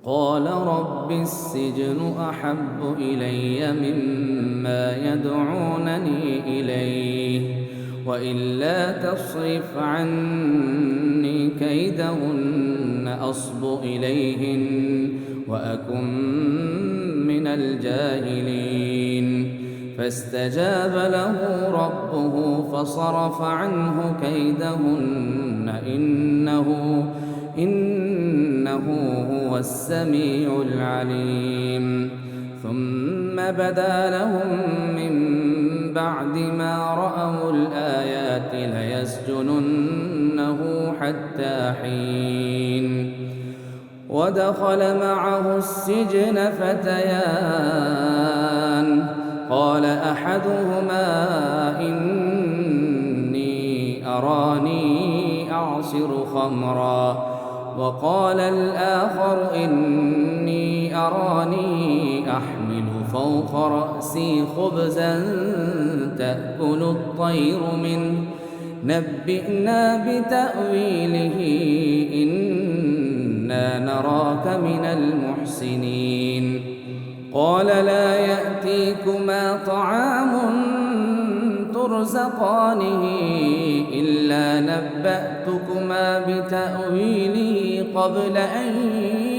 قال رب السجن أحب إلي مما يدعونني إليه وإلا تصرف عني كيدهن أصب إليهن وأكن من الجاهلين فاستجاب له ربه فصرف عنه كيدهن إنه هو السميع العليم ثم بدا لهم من بعد ما رأوا الآيات ليسجننه حتى حين ودخل معه السجن فتيان قال أحدهما إني أراني أعصر خمرا وقال الآخر إني أراني أحمل فوق رأسي خبزا تأكل الطير منه نبئنا بتأويله إنا نراك من المحسنين قال لا يأتيكما طعام ترزقانه إلا نبأتكما بتأويله قبل أن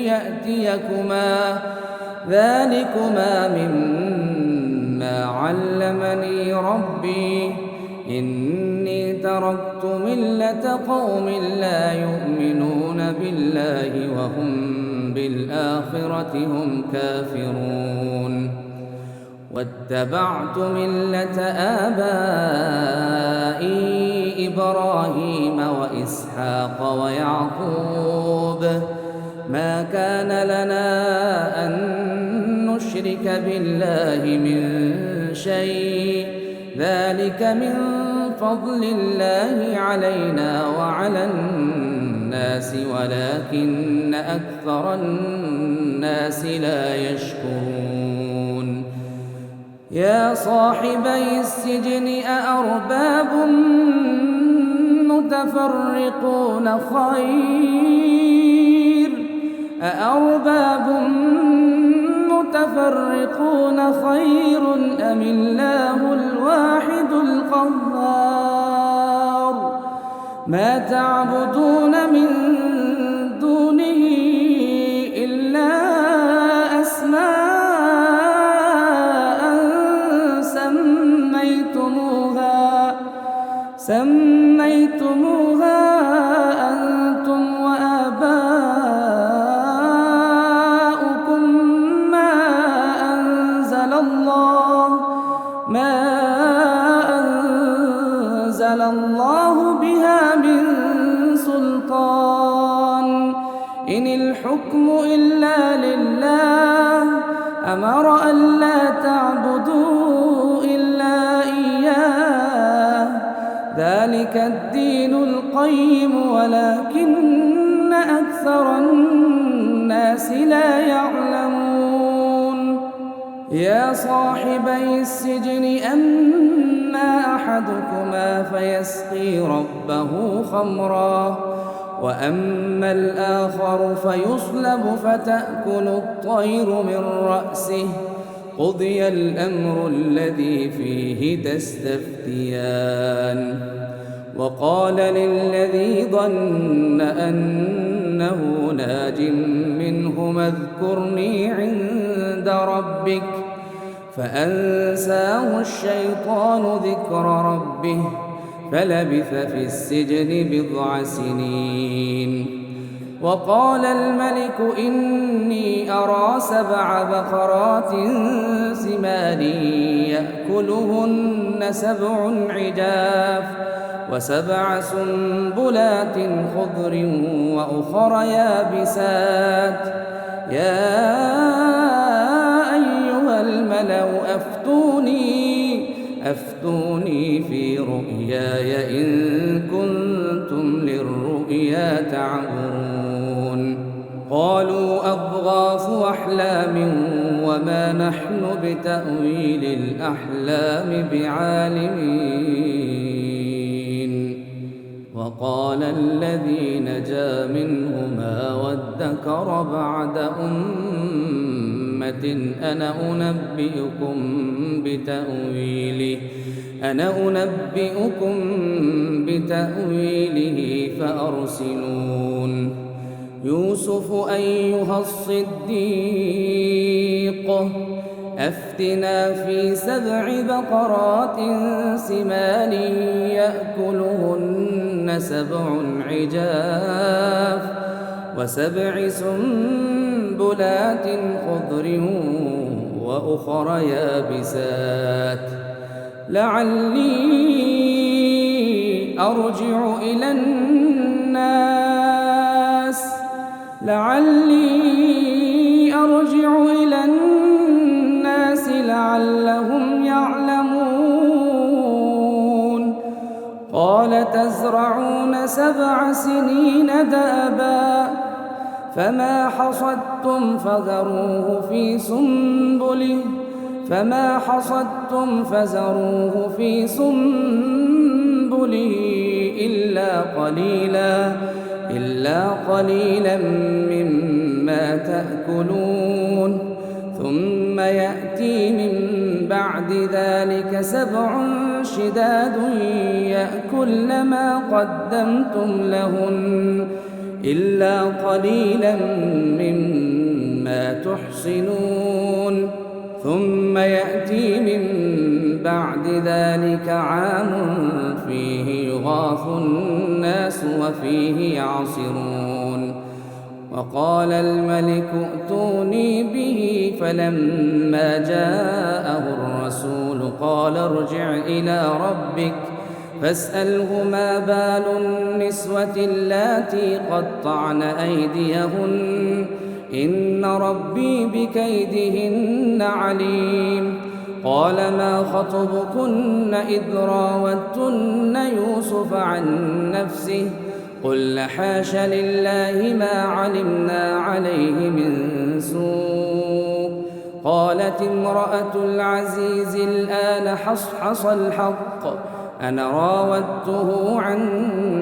يأتيكما ذلكما مما علمني ربي إني تركت ملة قوم لا يؤمنون بالله وهم بالآخرة هم كافرون واتبعت ملة آبائي إبراهيم وإسحاق ويعقوب ما كان لنا أن نشرك بالله من شيء ذلك من فضل الله علينا وعلى الناس ولكن أكثر الناس لا يشكرون يا صاحبي السجن أأرباب متفرقون خير أم الله الواحد القهار ما تعبدون من دونه إلا أسماء سميتموها أنتم وآباؤكم ما أنزل الله بها من سلطان إن الحكم إلا لله أمر ألا تعبدوا إلا إياه ذلك الدين القيم ولكن أكثر الناس لا يعلمون يا صاحبي السجن أما أحدكما فيسقي ربه خمرا وأما الآخر فيصلب فتأكل الطير من رأسه قضي الأمر الذي فيه تستفتيان وقال للذي ظن أنه ناج منهما اذكرني عند ربك فأنساه الشيطان ذكر ربه فلبث في السجن بضع سنين وقال الملك إني أرى 7 بقرات سمان يأكلهن 7 عجاف و7 سنبلات خضر وأخر يابسات يا أيها الملأ أفتوني في رؤياي إن كنتم للرؤيا تعبرون قالوا أضغاث أحلام وما نحن بتأويل الأحلام بعالمين وقال الذي نجا منهما وادكر بعد أمة أنا أنبئكم بتأويله فأرسلون يوسف أيها الصديق أفتنا في 7 بقرات سمان يأكلهن 7 عجاف و7 سنبلات خضر وأخر يابسات لعلي أرجع إلى الناس لعلهم يعلمون قال تزرعون 7 سنين دأبا فما حصدتم فذروه في سنبله إلا قليلا مما تأكلون ثم يأتي من بعد ذلك 7 شداد يأكلن ما قدمتم لهن إلا قليلا مما تحصنون ثم يأتي من بعد ذلك عام فيه يغاث الناس وفيه يعصرون وقال الملك ائتوني به فلما جاءه الرسول قال ارجع إلى ربك فاسأله ما بال النسوة اللاتي قطعن أيديهن إن ربي بكيدهن عليم قال ما خطبكن إذ راوتن يوسف عن نفسه قلن حاش لله ما علمنا عليه من سوء قالت امرأة العزيز الآن حصحص الحق أنا راودته عن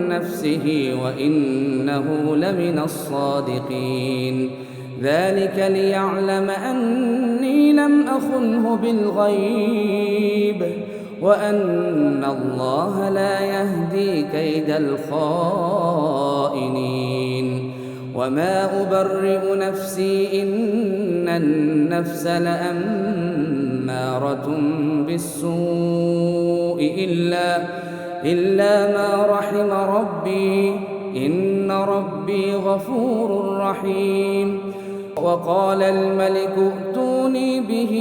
نفسه وإنه لمن الصادقين ذلك ليعلم أني لم أخنه بالغيب وأن الله لا يهدي كيد الخائنين وما أبرئ نفسي إن النفس لأمارة بالسوء إلا ما رحم ربي إن ربي غفور رحيم وقال الملك ائتوني به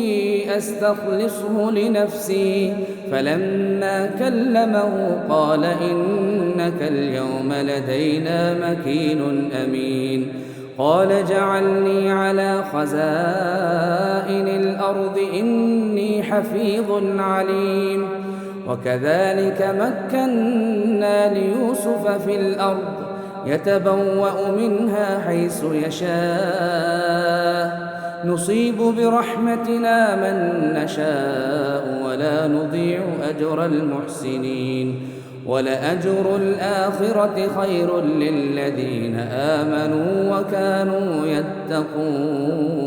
أستخلصه لنفسي فلما كلمه قال إنك اليوم لدينا مكين أمين قال اجعلني على خزائن الأرض إني حفيظ عليم وكذلك مكنا ليوسف في الأرض يتبوأ منها حيث يشاء نصيب برحمتنا من نشاء ولا نضيع أجر المحسنين ولأجر الآخرة خير للذين آمنوا وكانوا يتقون